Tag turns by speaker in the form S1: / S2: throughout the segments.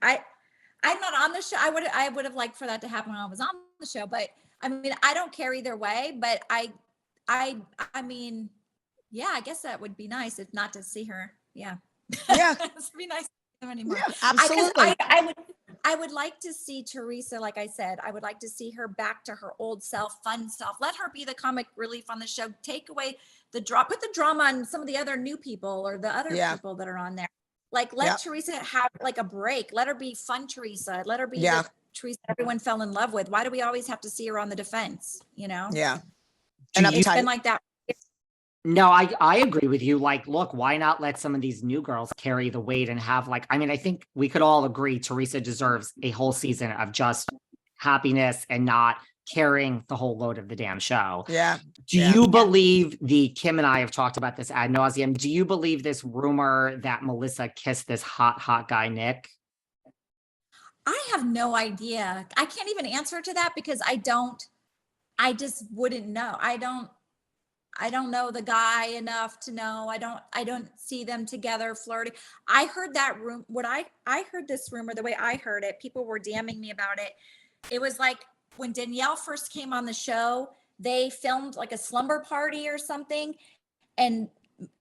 S1: I'm not on the show. I would have liked for that to happen when I was on the show, but I mean, I don't care either way, but I mean, yeah, I guess that would be nice if not to see her. Yeah.
S2: Yeah.
S1: It would be nice to see her anymore.
S2: Yeah, absolutely.
S1: I would like to see Teresa, like I said, I would like to see her back to her old self, fun self. Let her be the comic relief on the show. Take away put the drama on some of the other new people or the other people that are on there. Like, let Teresa have like a break. Let her be fun Teresa. Let her be the Teresa everyone fell in love with. Why do we always have to see her on the defense? You know?
S2: Yeah.
S1: And it's been like that.
S3: No, I agree with you. Like, look, why not let some of these new girls carry the weight and have like, I mean, I think we could all agree Teresa deserves a whole season of just happiness and not carrying the whole load of the damn show.
S2: Yeah.
S3: Do you believe Kim and I have talked about this ad nauseum. Do you believe this rumor that Melissa kissed this hot guy, Nick?
S1: I have no idea. I can't even answer to that because I just wouldn't know. I don't know the guy enough to know. I don't see them together flirting. I heard that I heard this rumor, the way I heard it, people were DMing me about it. It was like when Danielle first came on the show, they filmed like a slumber party or something. And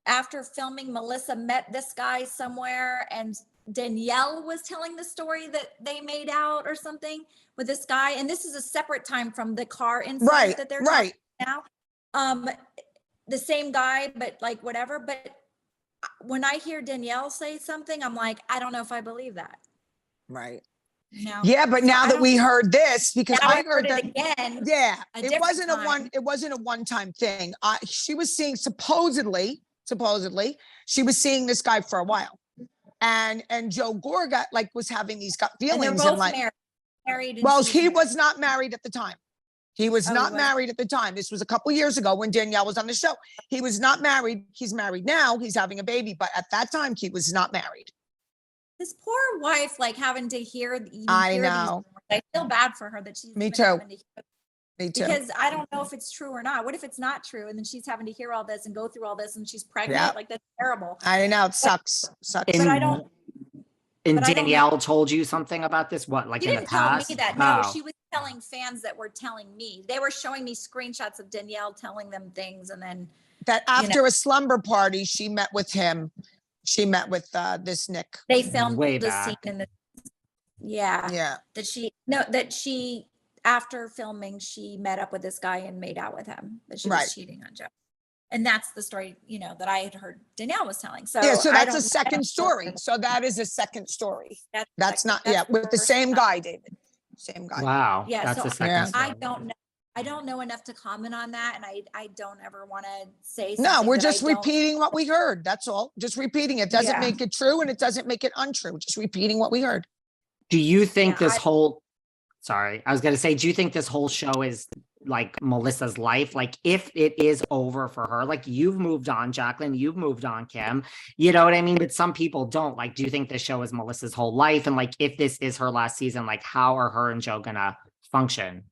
S1: after filming, Melissa met this guy somewhere and Danielle was telling the story that they made out or something with this guy. And this is a separate time from the car incident that they're talking now. The same guy, but like whatever. But when I hear Danielle say something, I'm like, I don't know if I believe that.
S2: Right.
S1: No.
S2: Yeah, but now that we heard this, because I heard that
S1: again.
S2: Yeah, it wasn't a one-time thing. She was seeing supposedly, she was seeing this guy for a while, and Joe Gorga like was having these gut feelings
S1: and they're both
S2: like
S1: married.
S2: Well, he was not married at the time. He was not married at the time. This was a couple years ago when Danielle was on the show. He was not married. He's married now. He's having a baby, but at that time he was not married.
S1: His poor wife, like having to hear.
S2: I know.
S1: I feel bad for her that she's.
S2: Me too. Me too.
S1: Because I don't know if it's true or not. What if it's not true? And then she's having to hear all this and go through all this and she's pregnant. Yep. Like, that's terrible.
S2: I know. It sucks.
S1: But I don't.
S3: And Danielle told you something about this? What, like in the past?
S1: She didn't tell me that. No, she was telling fans that were telling me. They were showing me screenshots of Danielle telling them things, and then
S2: that after a slumber party, she met with him. She met with this Nick.
S1: They filmed the scene in the. Yeah. That she after filming, she met up with this guy and made out with him. That she was cheating on Joe. And that's the story, that I had heard Danielle was telling. So
S2: so that's a second story. So that is a second story. That's not with the same guy, David. Same guy.
S3: Wow.
S1: Yeah.
S3: That's a second story.
S1: I don't know enough to comment on that. And I don't ever want to say something.
S2: No, we're just repeating what we heard. That's all. Just repeating it. Doesn't make it true and it doesn't make it untrue. Just repeating what we heard.
S3: Do you think do you think this whole show is like Melissa's life? Like, if it is over for her, like, you've moved on, Jacqueline, you've moved on, Kim, you know what I mean? But some people don't. Like, do you think this show is Melissa's whole life? And like, if this is her last season, like, how are her and Joe gonna function?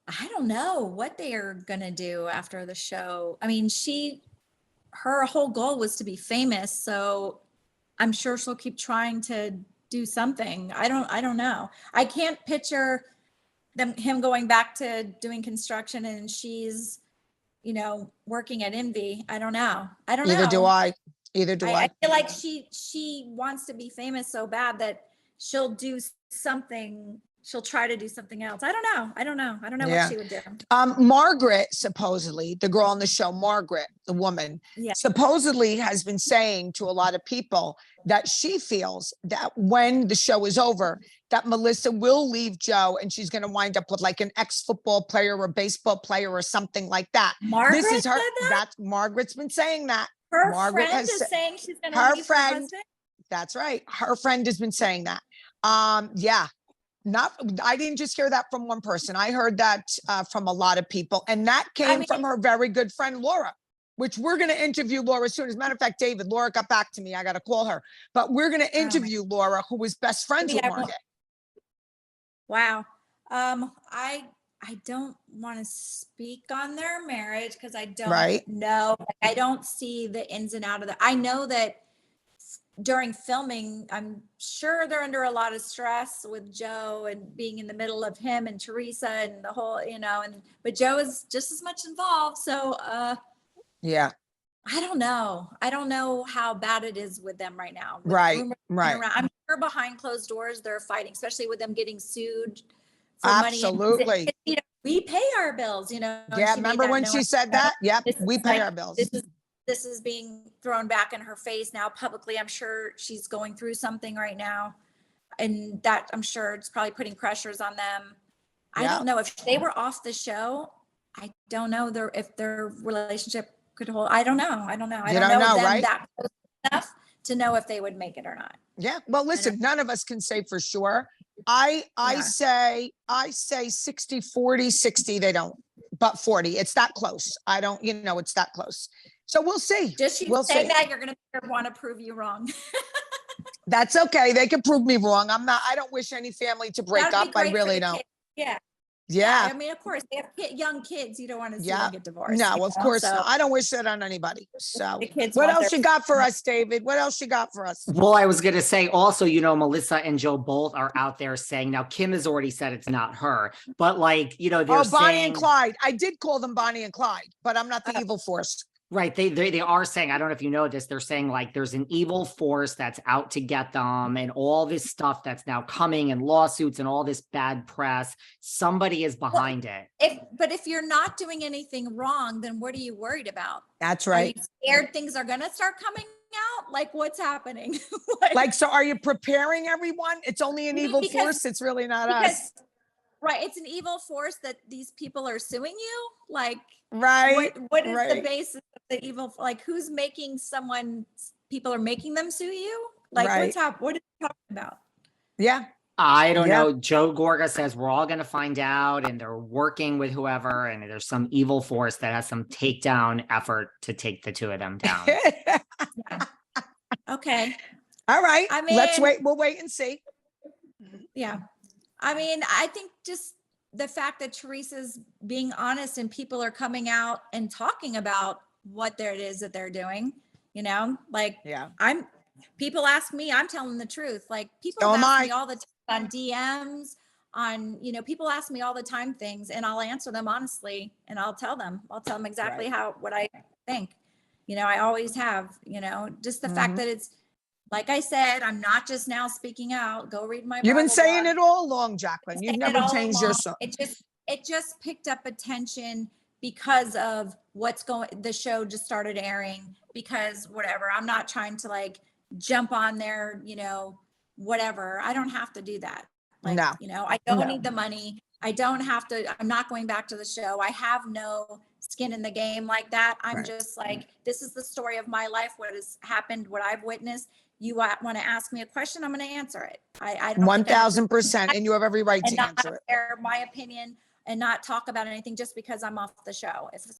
S1: I don't know what they are gonna do after the show. I mean, her whole goal was to be famous, so I'm sure she'll keep trying to do something. I don't know. I can't picture him going back to doing construction and she's, working at Envy. I don't know.
S2: Either do I.
S1: I feel like she wants to be famous so bad that she'll do something. She'll try to do something else. I don't know what she would do.
S2: Margaret, supposedly, the girl on the show, Margaret, the woman, supposedly has been saying to a lot of people that she feels that when the show is over, that Melissa will leave Joe and she's going to wind up with like an ex-football player or baseball player or something like that.
S1: Margaret
S2: this is her.
S1: Said that?
S2: That's Margaret's been saying that.
S1: Her
S2: Margaret
S1: friend is saying she's going to leave her husband?
S2: That's right. Her friend has been saying that. I didn't just hear that from one person. I heard that from a lot of people. And that came from her very good friend, Laura, which we're going to interview Laura soon. As a matter of fact, David, Laura got back to me. I got to call her. But we're going to interview Laura, who was best friends with Margaret.
S1: Wow. I don't want to speak on their marriage because I don't know. I don't see the ins and outs of that. I know that during filming, I'm sure they're under a lot of stress with Joe and being in the middle of him and Teresa and the whole, but Joe is just as much involved. So,
S2: Yeah.
S1: I don't know. I don't know how bad it is with them right now. With
S2: Right.
S1: rumors
S2: Right.
S1: around. I'm sure behind closed doors they're fighting, especially with them getting sued for money.
S2: Absolutely.
S1: We pay our bills,
S2: Yeah.
S1: and she made
S2: Remember
S1: that
S2: when
S1: note.
S2: she said that? Yep.
S1: This
S2: We
S1: is
S2: pay
S1: like-
S2: our bills.
S1: This is being thrown back in her face now publicly. I'm sure she's going through something right now, and that I'm sure it's probably putting pressures on them. I
S2: Yeah.
S1: don't know if they were off the show. I don't know if their relationship could hold. I don't know. I don't know. I
S2: You
S1: don't
S2: don't
S1: know
S2: know,
S1: them
S2: right?
S1: that close enough to know if they would make it or not.
S2: Yeah. Well, listen, none of us can say for sure. I say 60, 40, 60, they don't, but 40, it's that close. I don't, it's that close. So we'll see.
S1: Just you
S2: We'll
S1: say
S2: see.
S1: that, you're going to want to prove you wrong.
S2: That's okay. They can prove me wrong. I don't wish any family to break
S1: That'd be
S2: up. I
S1: great for
S2: really
S1: the
S2: don't.
S1: kids. Yeah.
S2: Yeah.
S1: I mean, of course, they have young kids. You don't want to see
S2: Yeah.
S1: them get divorced.
S2: No, of course
S1: so
S2: not. I don't wish that on anybody. So
S1: the kids
S2: what
S1: want
S2: else
S1: their-
S2: you got for us, David? What else you got for us?
S3: Well, I was going to say also, Melissa and Joe both are out there saying, now Kim has already said it's not her, but like, they're
S2: Oh, Bonnie
S3: saying,
S2: and Clyde. I did call them Bonnie and Clyde, but I'm not the evil force.
S3: right. They are saying, I don't know if you know this, they're saying like there's an evil force that's out to get them and all this stuff that's now coming and lawsuits and all this bad press. Somebody is behind it.
S1: But if you're not doing anything wrong, then what are you worried about?
S2: That's
S1: Are
S2: right.
S1: you scared things are going to start coming out? Like what's happening?
S2: Like, so are you preparing everyone? It's only an evil force. It's really not us.
S1: Right. It's an evil force that these people are suing you. Like,
S2: Right.
S1: what is the
S2: right.
S1: basis of the evil? Like, who's making people are making them sue you? Like,
S2: Right.
S1: what are you talking about?
S2: Yeah.
S3: I don't
S2: Yeah.
S3: know. Joe Gorga says we're all going to find out and they're working with whoever. And there's some evil force that has some takedown effort to take the two of them down.
S1: Okay.
S2: All right.
S1: I mean,
S2: let's wait. We'll wait and see.
S1: Yeah. I mean, I think just the fact that Teresa's being honest and people are coming out and talking about what it is that they're doing, like
S2: Yeah.
S1: people ask me, I'm telling the truth. Like people
S2: So am
S1: ask
S2: I.
S1: me all the time on DMs, people ask me all the time things and I'll answer them honestly and I'll tell them exactly what I think. I always have, just the fact that it's, like I said, I'm not just now speaking out. Go read my
S2: You've been
S1: Bible
S2: saying
S1: blog.
S2: it all along, Jacqueline. You've
S1: Saying
S2: never
S1: it all
S2: changed your
S1: along.
S2: song.
S1: It just picked up attention because of the show just started airing because whatever. I'm not trying to like jump on there, whatever. I don't have to do that. Like,
S2: No.
S1: I don't need the money. I don't have to, I'm not going back to the show. I have no skin in the game like that. I'm just like, this is the story of my life, what has happened, what I've witnessed. You want to ask me a question, I'm going to answer it. I don't
S2: 1000%. And you have every right
S1: and
S2: to
S1: not
S2: answer it.
S1: share my opinion and not talk about anything just because I'm off the show. If